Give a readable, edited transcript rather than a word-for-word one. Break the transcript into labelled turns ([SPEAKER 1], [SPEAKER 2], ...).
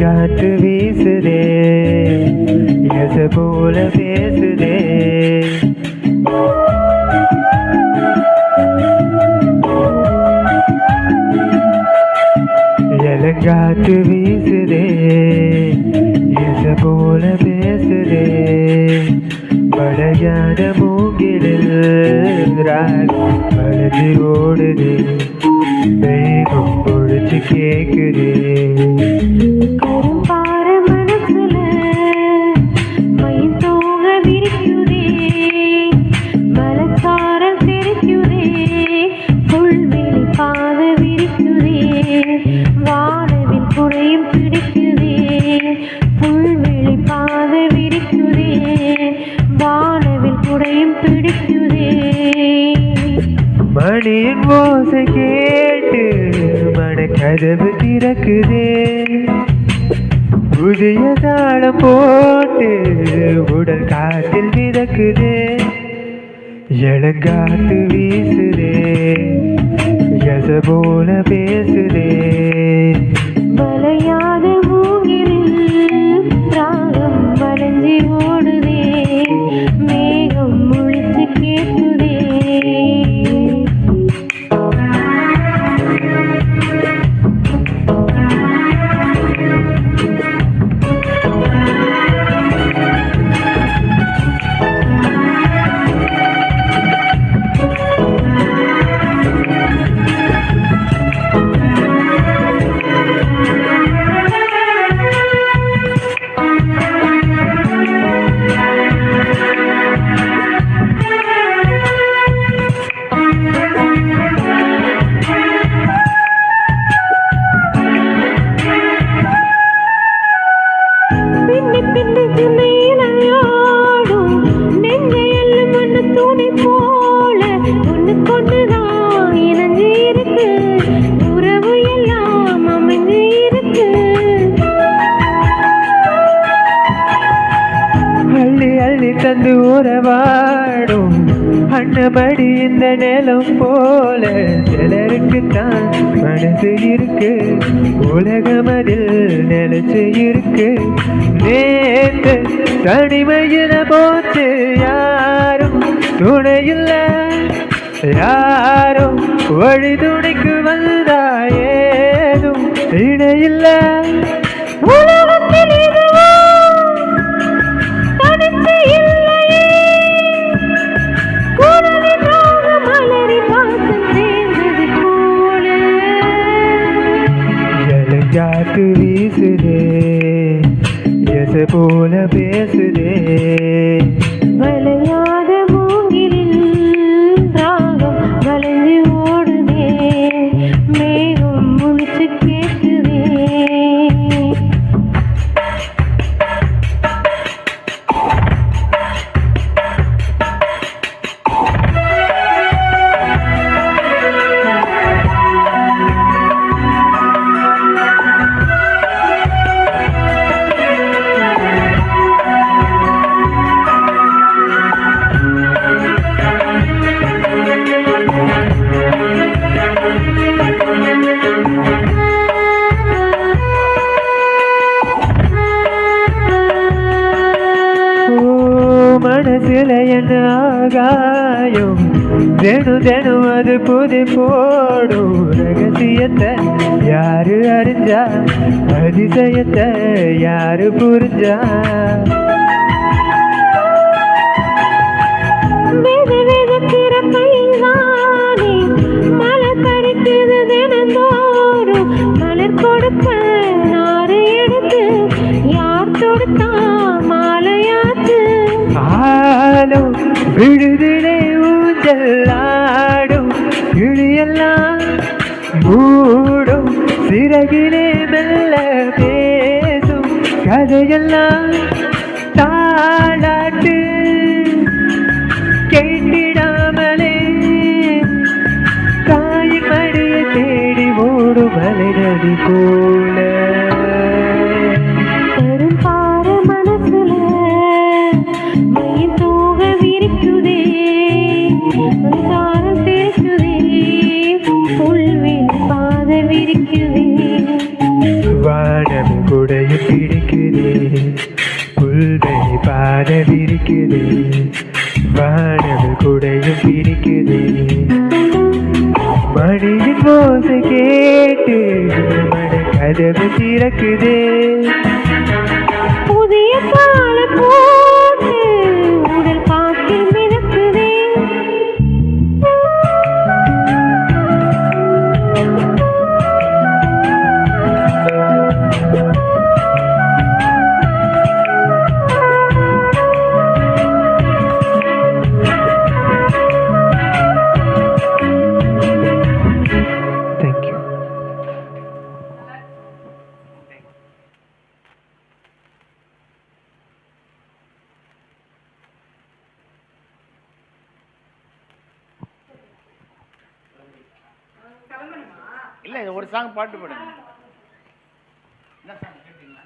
[SPEAKER 1] காற்று வீசுதே எச போல பேசுதே காற்று வீசுதே எச போல பேசுதே படையான மூங்கிலில் ராகம் வளைஞ்சு ஓடுதே மேகம் பொழிச்சு கேக்குதே மணியின் ஓசை கேட்டு மனக்கதவு திறக்குதே புதிய தாளம் போட்டு உடல் காற்றில் மிதக்குதே இளங்காத்து வீசுதே எச போல பேசுதே
[SPEAKER 2] வளையாத மூங்கிலில் ராகம் வளைஞ்சி ஓடுதே மேகம் முழிச்சு கேட்குதே
[SPEAKER 1] தந்து உறவாடும் அண்ணபடி இந்த நிலம் போல சிலருக்குத்தான் மனசு இருக்கு உலகம் அதில் நிலைச்சு இருக்கு நேற்று தனிமையில போச்சு யாரும் துணையில்ல யாரும் வழி துணைக்கு வந்தா ஏதும் இணையில்ல காற்று வீசுதே எச போல பேசுதே
[SPEAKER 2] வளையாத மூங்கிலில் ராகம் வளைஞ்சு ஓடுதே மேகம் முழிச்சு கேட்குதே
[SPEAKER 1] மனசில என்ன ஆகாயம் தினம் தினம் அது புதி போடும் ரகசியத்தை யாரு அறிஞ்சா அதிசயத்தை யாரு புரிஞ்சா
[SPEAKER 2] மலர் பறிக்குது தினந்தோறும் மலர் கொடுப்ப நாறு எடுத்து யார் தொடுத்தா மாலையாச்சு
[SPEAKER 1] ஆளும் விடுதலை ஊஞ்சலாடும் கிளியெல்லாம் மூடும் சிறகிலே மெல்ல பேசும் கதை கதையெல்லாம் தாளாட்டு கேட்டிடாமலே தாயின் மடியை தேடி ஓடும் மலைநதி போல
[SPEAKER 2] பெரும்பார மனசுல மயில் தூக விரிக்குதே சாரம் தெரிக்குதே புல்வெளி பாத விரிக்குதே
[SPEAKER 1] வானம் குடையும் பிடிக்குதே புல்வெளி பாத விரிக்குதே வானம் குடையும் பிடிக்குதே மணியின் ஓசை கேட்டு மன கதவு திறக்குதே
[SPEAKER 2] புதிய பால போட்டு உடல் காற்றில் மிதக்குதே
[SPEAKER 1] தேங்க்யூ.
[SPEAKER 3] இல்ல இது ஒரு சாங் பாட்டு பாடுங்க. என்ன சாங் கேட்டீங்களா?